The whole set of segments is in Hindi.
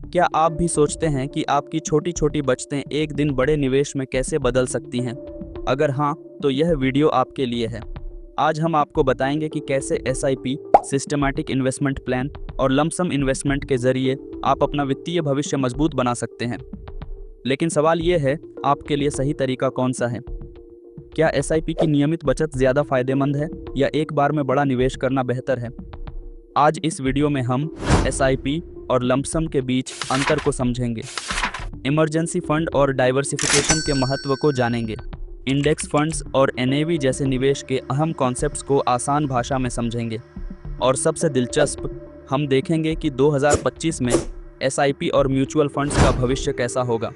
क्या आप भी सोचते हैं कि आपकी छोटी छोटी बचतें एक दिन बड़े निवेश में कैसे बदल सकती हैं? अगर हाँ, तो यह वीडियो आपके लिए है। आज हम आपको बताएंगे कि कैसे एसआईपी, सिस्टमैटिक इन्वेस्टमेंट प्लान और लमसम इन्वेस्टमेंट के जरिए आप अपना वित्तीय भविष्य मजबूत बना सकते हैं। लेकिन सवाल ये है, आपके लिए सही तरीका कौन सा है? क्या एसआईपी की नियमित बचत ज़्यादा फायदेमंद है या एक बार में बड़ा निवेश करना बेहतर है? आज इस वीडियो में हम एसआईपी और लमसम के बीच अंतर को समझेंगे, इमरजेंसी फंड और डाइवर्सिफिकेशन के महत्व को जानेंगे, इंडेक्स फंड्स और एनएवी जैसे निवेश के अहम कॉन्सेप्ट्स को आसान भाषा में समझेंगे और सबसे दिलचस्प, हम देखेंगे कि 2025 में एसआईपी और म्यूचुअल फंड्स का भविष्य कैसा होगा।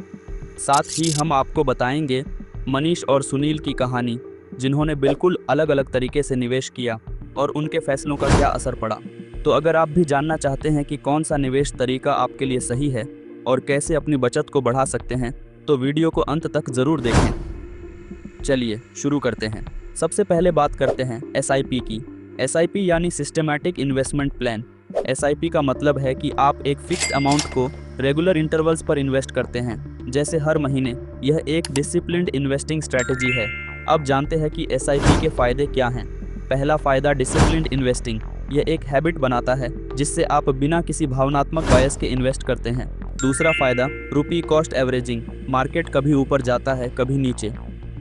साथ ही हम आपको बताएंगे मनीष और सुनील की कहानी, जिन्होंने बिल्कुल अलग अलग तरीके से निवेश किया और उनके फैसलों का क्या असर पड़ा। तो अगर आप भी जानना चाहते हैं कि कौन सा निवेश तरीका आपके लिए सही है और कैसे अपनी बचत को बढ़ा सकते हैं, तो वीडियो को अंत तक ज़रूर देखें। चलिए शुरू करते हैं। सबसे पहले बात करते हैं एसआईपी की। एसआईपी यानी सिस्टमैटिक इन्वेस्टमेंट प्लान। एसआईपी का मतलब है कि आप एक फिक्स्ड अमाउंट को रेगुलर इंटरवल्स पर इन्वेस्ट करते हैं, जैसे हर महीने। यह एक डिसिप्लिन्ड इन्वेस्टिंग स्ट्रैटेजी है। अब जानते हैं कि एसआईपी के फ़ायदे क्या हैं। पहला फ़ायदा, डिसिप्लिन्ड इन्वेस्टिंग। यह एक हैबिट बनाता है जिससे आप बिना किसी भावनात्मक बायस के इन्वेस्ट करते हैं। दूसरा फ़ायदा, रुपी कॉस्ट एवरेजिंग। मार्केट कभी ऊपर जाता है, कभी नीचे।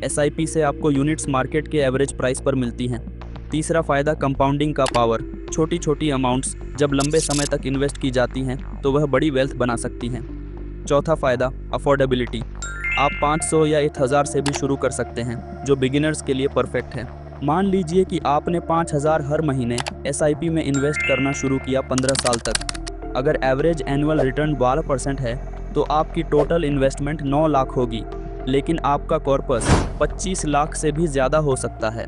एसआईपी से आपको यूनिट्स मार्केट के एवरेज प्राइस पर मिलती हैं। तीसरा फ़ायदा, कंपाउंडिंग का पावर। छोटी छोटी अमाउंट्स जब लंबे समय तक इन्वेस्ट की जाती हैं तो वह बड़ी वेल्थ बना सकती हैं। चौथा फ़ायदा, अफोर्डेबिलिटी। आप 500 या 1000 से भी शुरू कर सकते हैं, जो बिगिनर्स के लिए परफेक्ट है। मान लीजिए कि आपने 5000 हर महीने एसआईपी में इन्वेस्ट करना शुरू किया 15 साल तक। अगर एवरेज एनुअल रिटर्न 12% है तो आपकी टोटल इन्वेस्टमेंट 9 लाख होगी, लेकिन आपका कॉर्पस 25 लाख से भी ज़्यादा हो सकता है।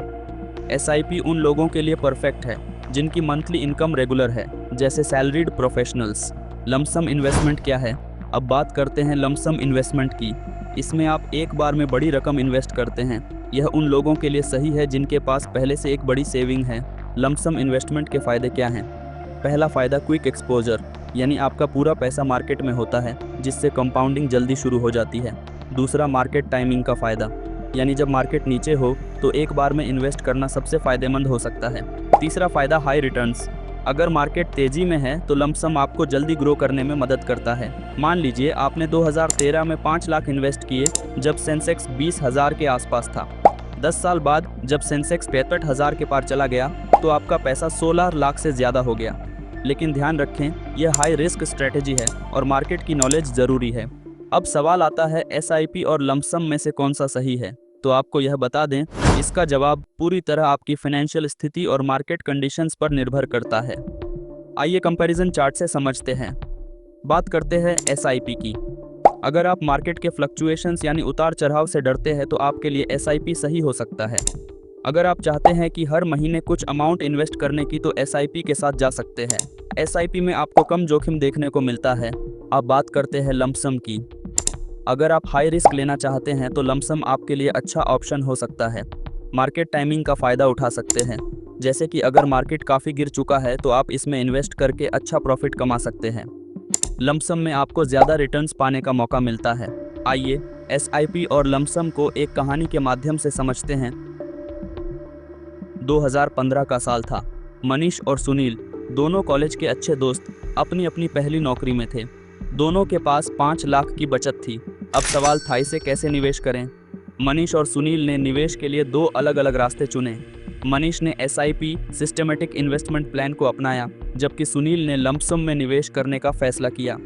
एसआईपी उन लोगों के लिए परफेक्ट है जिनकी मंथली इनकम रेगुलर है, जैसे सैलरीड प्रोफेशनल्स। लमसम इन्वेस्टमेंट क्या है? अब बात करते हैं लमसम इन्वेस्टमेंट की। इसमें आप एक बार में बड़ी रकम इन्वेस्ट करते हैं। यह उन लोगों के लिए सही है जिनके पास पहले से एक बड़ी सेविंग है। लमसम इन्वेस्टमेंट के फ़ायदे क्या हैं? पहला फ़ायदा, क्विक एक्सपोजर, यानी आपका पूरा पैसा मार्केट में होता है, जिससे कंपाउंडिंग जल्दी शुरू हो जाती है। दूसरा, मार्केट टाइमिंग का फ़ायदा, यानी जब मार्केट नीचे हो तो एक बार में इन्वेस्ट करना सबसे फ़ायदेमंद हो सकता है। तीसरा फ़ायदा, हाई रिटर्न्स। अगर मार्केट तेज़ी में है तो लमसम आपको जल्दी ग्रो करने में मदद करता है। मान लीजिए आपने 2013 में 5 लाख इन्वेस्ट किए जब सेंसेक्स 20,000 के आसपास था। 10 साल बाद जब सेंसेक्स 65,000 के पार चला गया तो आपका पैसा 16 लाख से ज़्यादा हो गया। लेकिन ध्यान रखें, यह हाई रिस्क स्ट्रेटेजी है और मार्केट की नॉलेज ज़रूरी है। अब सवाल आता है, एसआईपी और लमसम में से कौन सा सही है? तो आपको यह बता दें, इसका जवाब पूरी तरह आपकी फाइनेंशियल स्थिति और मार्केट कंडीशंस पर निर्भर करता है। आइए कंपैरिजन चार्ट से समझते हैं। बात करते हैं एसआईपी की। अगर आप मार्केट के फ्लक्चुएशंस यानी उतार चढ़ाव से डरते हैं तो आपके लिए एसआईपी सही हो सकता है। अगर आप चाहते हैं कि हर महीने कुछ अमाउंट इन्वेस्ट करने की, तो एसआईपी के साथ जा सकते हैं। एसआईपी में आपको कम जोखिम देखने को मिलता है। अब बात करते हैं लमसम की। अगर आप हाई रिस्क लेना चाहते हैं तो लमसम आपके लिए अच्छा ऑप्शन हो सकता है। मार्केट टाइमिंग का फ़ायदा उठा सकते हैं, जैसे कि अगर मार्केट काफ़ी गिर चुका है तो आप इसमें इन्वेस्ट करके अच्छा प्रॉफिट कमा सकते हैं। लमसम में आपको ज़्यादा रिटर्न्स पाने का मौका मिलता है। आइए एसआईपी और लमसम को एक कहानी के माध्यम से समझते हैं। 2015 का साल था। मनीष और सुनील, दोनों कॉलेज के अच्छे दोस्त, अपनी अपनी पहली नौकरी में थे। दोनों के पास 5 लाख की बचत थी। अब सवाल था, इसे कैसे निवेश करें? मनीष और सुनील ने निवेश के लिए 2 अलग अलग रास्ते चुने। मनीष ने एसआईपी, सिस्टमैटिक इन्वेस्टमेंट प्लान को अपनाया, जबकि सुनील ने लमसम में निवेश करने का फैसला किया।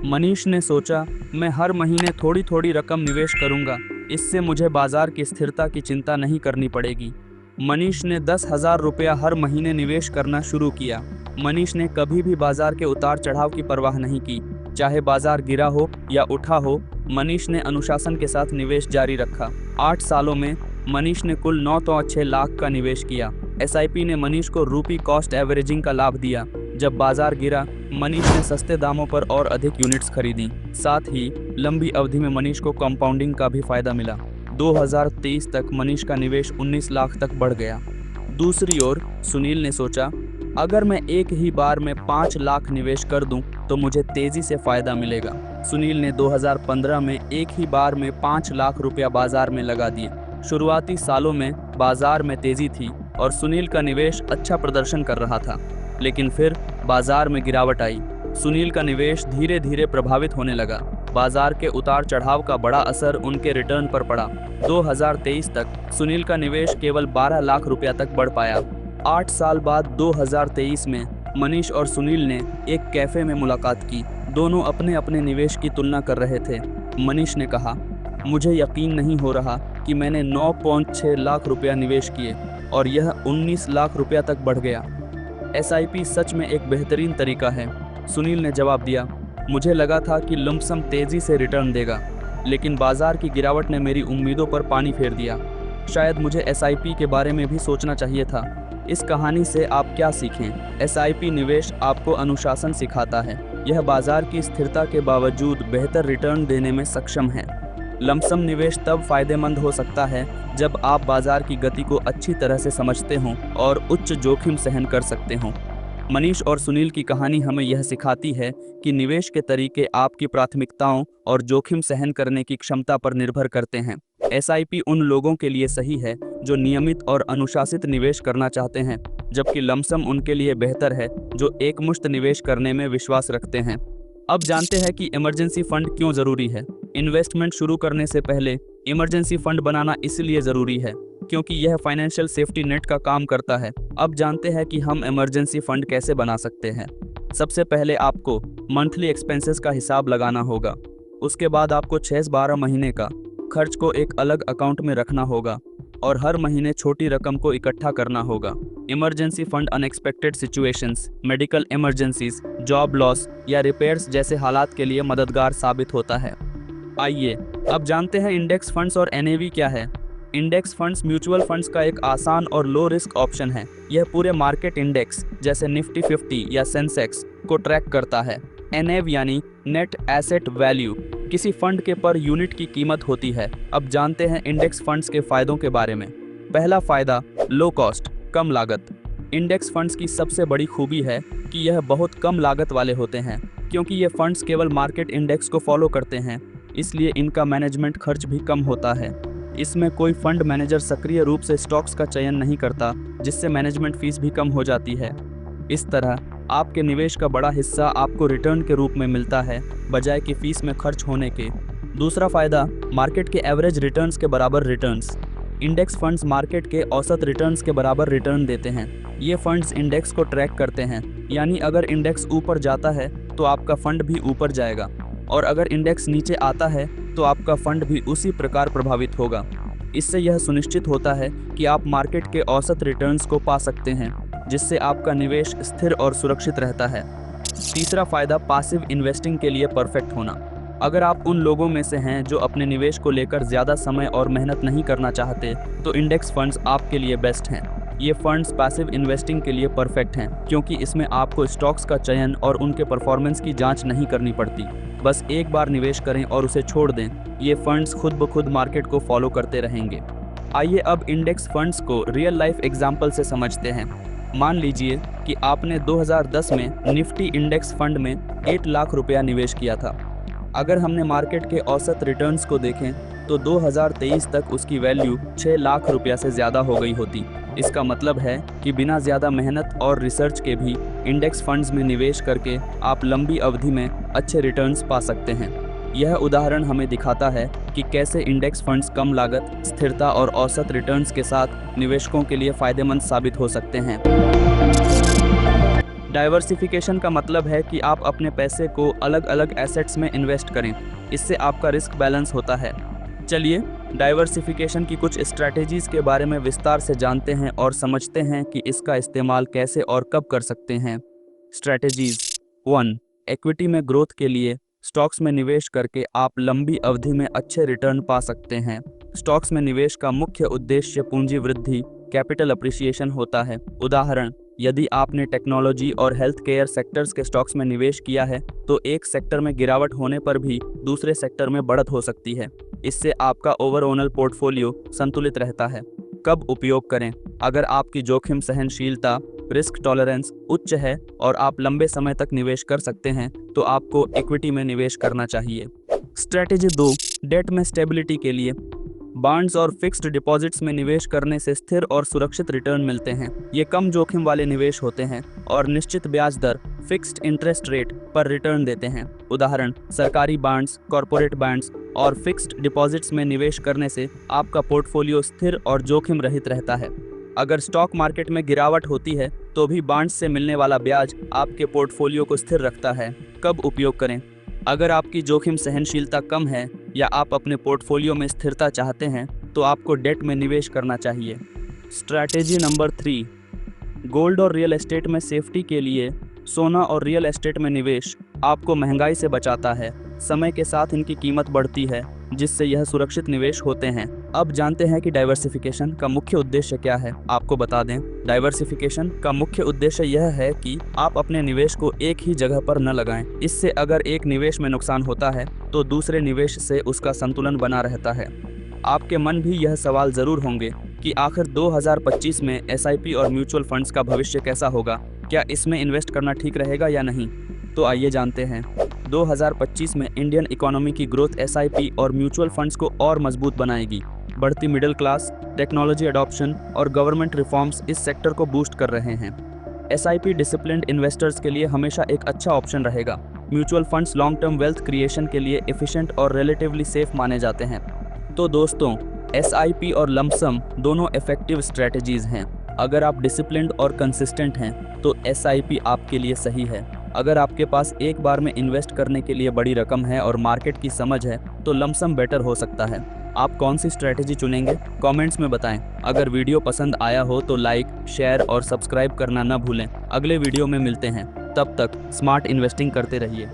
मनीष ने सोचा, मैं हर महीने थोड़ी थोड़ी रकम निवेश करूंगा, इससे मुझे बाजार की स्थिरता की चिंता नहीं करनी पड़ेगी। मनीष ने 10,000 रुपया हर महीने निवेश करना शुरू किया। मनीष ने कभी भी बाजार के उतार चढ़ाव की परवाह नहीं की, चाहे बाजार गिरा हो या उठा हो। मनीष ने अनुशासन के साथ निवेश जारी रखा। 8 सालों में मनीष ने कुल 9.6 लाख का निवेश किया। एसआईपी ने मनीष को रुपी कॉस्ट एवरेजिंग का लाभ दिया। जब बाजार गिरा, मनीष ने सस्ते दामों पर और अधिक यूनिट्स खरीदी। साथ ही लंबी अवधि में मनीष को कंपाउंडिंग का भी फायदा मिला। 2023 तक मनीष का निवेश 19 लाख तक बढ़ गया। दूसरी ओर सुनील ने सोचा, अगर मैं एक ही बार में 5 लाख निवेश कर दूं तो मुझे तेजी से फायदा मिलेगा। सुनील ने 2015 में एक ही बार में 5 लाख रुपया बाजार में लगा दिए। शुरुआती सालों में बाजार में तेजी थी और सुनील का निवेश अच्छा प्रदर्शन कर रहा था, लेकिन फिर बाजार में गिरावट आई। सुनील का निवेश धीरे धीरे प्रभावित होने लगा। बाजार के उतार चढ़ाव का बड़ा असर उनके रिटर्न पर पड़ा। 2023 तक सुनील का निवेश केवल 12 लाख रुपया तक बढ़ पाया। 8 साल बाद 2023 में मनीष और सुनील ने एक कैफे में मुलाकात की। दोनों अपने अपने निवेश की तुलना कर रहे थे। मनीष ने कहा, मुझे यकीन नहीं हो रहा कि मैंने 9.6 लाख रुपया निवेश किए और यह 19 लाख रुपया तक बढ़ गया। SIP सच में एक बेहतरीन तरीका है। सुनील ने जवाब दिया, मुझे लगा था कि लंपसम तेजी से रिटर्न देगा, लेकिन बाजार की गिरावट ने मेरी उम्मीदों पर पानी फेर दिया। शायद मुझे SIP के बारे में भी सोचना चाहिए था। इस कहानी से आप क्या सीखें? SIP निवेश आपको अनुशासन सिखाता है। यह बाजार की स्थिरता के बावजूद बेहतर रिटर्न देने में सक्षम है। लंपसम निवेश तब फायदेमंद हो सकता है जब आप बाजार की गति को अच्छी तरह से समझते हों और उच्च जोखिम सहन कर सकते हों। मनीष और सुनील की कहानी हमें यह सिखाती है कि निवेश के तरीके आपकी प्राथमिकताओं और जोखिम सहन करने की क्षमता पर निर्भर करते हैं। SIP उन लोगों के लिए सही है जो नियमित और अनुशासित निवेश करना चाहते हैं, जबकि लमसम उनके लिए बेहतर है जो एकमुश्त निवेश करने में विश्वास रखते हैं। अब जानते हैं कि इमरजेंसी फंड क्यों जरूरी है। इन्वेस्टमेंट शुरू करने से पहले इमरजेंसी फंड बनाना इसलिए जरूरी है क्योंकि यह फाइनेंशियल सेफ्टी नेट का काम करता है। अब जानते हैं कि हम इमरजेंसी फंड कैसे बना सकते हैं। सबसे पहले आपको मंथली एक्सपेंसेस का हिसाब लगाना होगा। उसके बाद आपको 6-12 महीने का खर्च को एक अलग अकाउंट में रखना होगा और हर महीने छोटी रकम को इकट्ठा करना होगा। Emergency fund unexpected situations, medical emergencies, job loss या रिपेयर्स जैसे हालात के लिए मददगार साबित होता है। आइए अब जानते हैं इंडेक्स फंड्स और NAV क्या है। इंडेक्स फंड्स म्यूचुअल फंड्स का एक आसान और लो रिस्क ऑप्शन है। यह पूरे मार्केट इंडेक्स जैसे निफ्टी 50 या सेंसेक्स को ट्रैक करता है। NAV यानी नेट एसेट वैल्यू किसी फंड के पर यूनिट की कीमत होती है। अब जानते हैं इंडेक्स फंड्स के फायदों के बारे में। पहला फायदा, लो कॉस्ट, कम लागत। इंडेक्स फंड्स की सबसे बड़ी खूबी है कि यह बहुत कम लागत वाले होते हैं। क्योंकि ये फंड्स केवल मार्केट इंडेक्स को फॉलो करते हैं, इसलिए इनका मैनेजमेंट खर्च भी कम होता है। इसमें कोई फंड मैनेजर सक्रिय रूप से स्टॉक्स का चयन नहीं करता, जिससे मैनेजमेंट फीस भी कम हो जाती है। इस तरह आपके निवेश का बड़ा हिस्सा आपको रिटर्न के रूप में मिलता है, बजाय कि फीस में खर्च होने के। दूसरा फायदा, मार्केट के एवरेज रिटर्न्स के बराबर रिटर्न्स। इंडेक्स फंड्स मार्केट के औसत रिटर्न्स के बराबर रिटर्न देते हैं। ये फंड्स इंडेक्स को ट्रैक करते हैं, यानी अगर इंडेक्स ऊपर जाता है तो आपका फंड भी ऊपर जाएगा, और अगर इंडेक्स नीचे आता है तो आपका फंड भी उसी प्रकार प्रभावित होगा। इससे यह सुनिश्चित होता है कि आप मार्केट के औसत रिटर्न्स को पा सकते हैं, जिससे आपका निवेश स्थिर और सुरक्षित रहता है। तीसरा फायदा, पासिव इन्वेस्टिंग के लिए परफेक्ट होना। अगर आप उन लोगों में से हैं जो अपने निवेश को लेकर ज़्यादा समय और मेहनत नहीं करना चाहते, तो इंडेक्स फंड्स आपके लिए बेस्ट हैं। ये फंड्स पैसिव इन्वेस्टिंग के लिए परफेक्ट हैं क्योंकि इसमें आपको स्टॉक्स का चयन और उनके परफॉर्मेंस की जांच नहीं करनी पड़ती। बस एक बार निवेश करें और उसे छोड़ दें। ये फंड्स खुद ब खुद मार्केट को फॉलो करते रहेंगे। आइए अब इंडेक्स फंड्स को रियल लाइफ एग्जाम्पल से समझते हैं। मान लीजिए कि आपने 2010 में निफ्टी इंडेक्स फंड में 8 लाख रुपया निवेश किया था। अगर हमने मार्केट के औसत रिटर्न्स को देखें तो 2023 तक उसकी वैल्यू 6 लाख रुपया से ज़्यादा हो गई होती। इसका मतलब है कि बिना ज़्यादा मेहनत और रिसर्च के भी इंडेक्स फंड्स में निवेश करके आप लंबी अवधि में अच्छे रिटर्न्स पा सकते हैं। यह उदाहरण हमें दिखाता है कि कैसे इंडेक्स फंड्स कम लागत, स्थिरता और औसत रिटर्न्स के साथ निवेशकों के लिए फ़ायदेमंद साबित हो सकते हैं। डाइवर्सिफिकेशन का मतलब है कि आप अपने पैसे को अलग अलग एसेट्स में इन्वेस्ट करें। इससे आपका रिस्क बैलेंस होता है। चलिए डाइवर्सिफिकेशन की कुछ स्ट्रैटेजीज़ के बारे में विस्तार से जानते हैं और समझते हैं कि इसका इस्तेमाल कैसे और कब कर सकते हैं। स्ट्रैटेजीज़ 1. इक्विटी में ग्रोथ के लिए स्टॉक्स में निवेश करके आप लंबी अवधि में अच्छे रिटर्न पा सकते हैं। स्टॉक्स में निवेश का मुख्य उद्देश्य पूंजी वृद्धि, कैपिटल अप्रिसिएशन होता है। उदाहरण, यदि आपने टेक्नोलॉजी और हेल्थ केयर सेक्टर्स के स्टॉक्स में निवेश किया है तो एक सेक्टर में गिरावट होने पर भी दूसरे सेक्टर में बढ़त हो सकती है। इससे आपका ओवरऑल पोर्टफोलियो संतुलित रहता है। कब उपयोग करें? अगर आपकी जोखिम सहनशीलता रिस्क टॉलरेंस उच्च है और आप लंबे समय तक निवेश कर सकते हैं तो आपको इक्विटी में निवेश करना चाहिए। स्ट्रैटेजी 2, डेट में स्टेबिलिटी के लिए। बॉन्ड्स और फिक्स्ड डिपॉजिट्स में निवेश करने से स्थिर और सुरक्षित रिटर्न मिलते हैं। ये कम जोखिम वाले निवेश होते हैं और निश्चित ब्याज दर फिक्स्ड इंटरेस्ट रेट पर रिटर्न देते हैं। उदाहरण, सरकारी बॉन्ड्स, कॉरपोरेट बॉन्ड्स और फिक्स्ड डिपॉजिट्स में निवेश करने से आपका पोर्टफोलियो स्थिर और जोखिम रहित रहता है। अगर स्टॉक मार्केट में गिरावट होती है तो भी बॉन्ड्स से मिलने वाला ब्याज आपके पोर्टफोलियो को स्थिर रखता है। कब उपयोग करें? अगर आपकी जोखिम सहनशीलता कम है या आप अपने पोर्टफोलियो में स्थिरता चाहते हैं तो आपको डेट में निवेश करना चाहिए। स्ट्रैटेजी नंबर 3, गोल्ड और रियल एस्टेट में सेफ्टी के लिए। सोना और रियल एस्टेट में निवेश आपको महंगाई से बचाता है। समय के साथ इनकी कीमत बढ़ती है जिससे यह सुरक्षित निवेश होते हैं। अब जानते हैं कि डाइवर्सिफिकेशन का मुख्य उद्देश्य क्या है। आपको बता दें, डाइवर्सिफिकेशन का मुख्य उद्देश्य यह है कि आप अपने निवेश को एक ही जगह पर न लगाएं। इससे अगर एक निवेश में नुकसान होता है तो दूसरे निवेश से उसका संतुलन बना रहता है। आपके मन भी यह सवाल जरूर होंगे कि आखिर 2025 में एसआईपी और म्यूचुअल फंड्स का भविष्य कैसा होगा, क्या इसमें इन्वेस्ट करना ठीक रहेगा या नहीं। तो आइए जानते हैं। 2025 में इंडियन इकोनॉमी की ग्रोथ एसआईपी और म्यूचुअल फंड्स को और मजबूत बनाएगी। बढ़ती मिडिल क्लास, टेक्नोलॉजी एडॉप्शन और गवर्नमेंट रिफॉर्म्स इस सेक्टर को बूस्ट कर रहे हैं। एसआईपी डिसिप्लिन्ड इन्वेस्टर्स के लिए हमेशा एक अच्छा ऑप्शन रहेगा। Mutual funds long term wealth creation के लिए एफिशिएंट और रिलेटिवली सेफ माने जाते हैं। तो दोस्तों, एसआईपी और लमसम दोनों इफेक्टिव स्ट्रेटजीज हैं। अगर आप डिसिप्लिन्ड और कंसिस्टेंट हैं तो एसआईपी आपके लिए सही है। अगर आपके पास एक बार में इन्वेस्ट करने के लिए बड़ी रकम है और मार्केट की समझ है तो लमसम बेटर हो सकता है। आप कौन सी स्ट्रेटजी चुनेंगे, कमेंट्स में बताएं। अगर वीडियो पसंद आया हो तो लाइक, शेयर और सब्सक्राइब करना न भूलें। अगले वीडियो में मिलते हैं, तब तक स्मार्ट इन्वेस्टिंग करते रहिए।